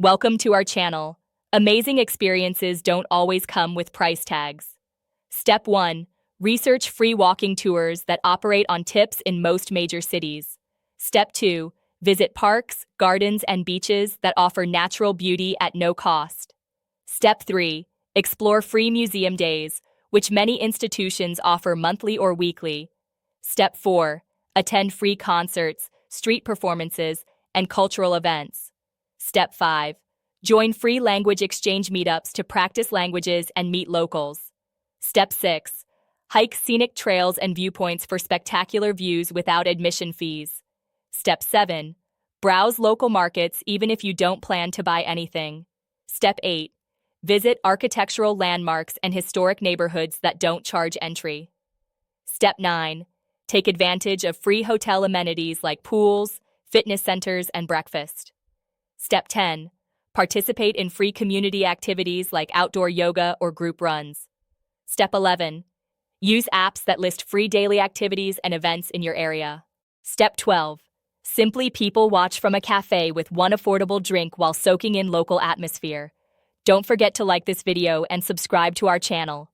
Welcome to our channel. Amazing experiences don't always come with price tags. Step 1. Research free walking tours that operate on tips in most major cities. Step 2. Visit parks, gardens, and beaches that offer natural beauty at no cost. Step 3. Explore free museum days, which many institutions offer monthly or weekly. Step 4. Attend free concerts, street performances, and cultural events. Step 5. Join free language exchange meetups to practice languages and meet locals. Step 6. Hike scenic trails and viewpoints for spectacular views without admission fees. Step 7. Browse local markets even if you don't plan to buy anything. Step 8. Visit architectural landmarks and historic neighborhoods that don't charge entry. Step 9. Take advantage of free hotel amenities like pools, fitness centers, and breakfast. Step 10. Participate in free community activities like outdoor yoga or group runs. Step 11. Use apps that list free daily activities and events in your area. Step 12. Simply people watch from a cafe with one affordable drink while soaking in local atmosphere. Don't forget to like this video and subscribe to our channel.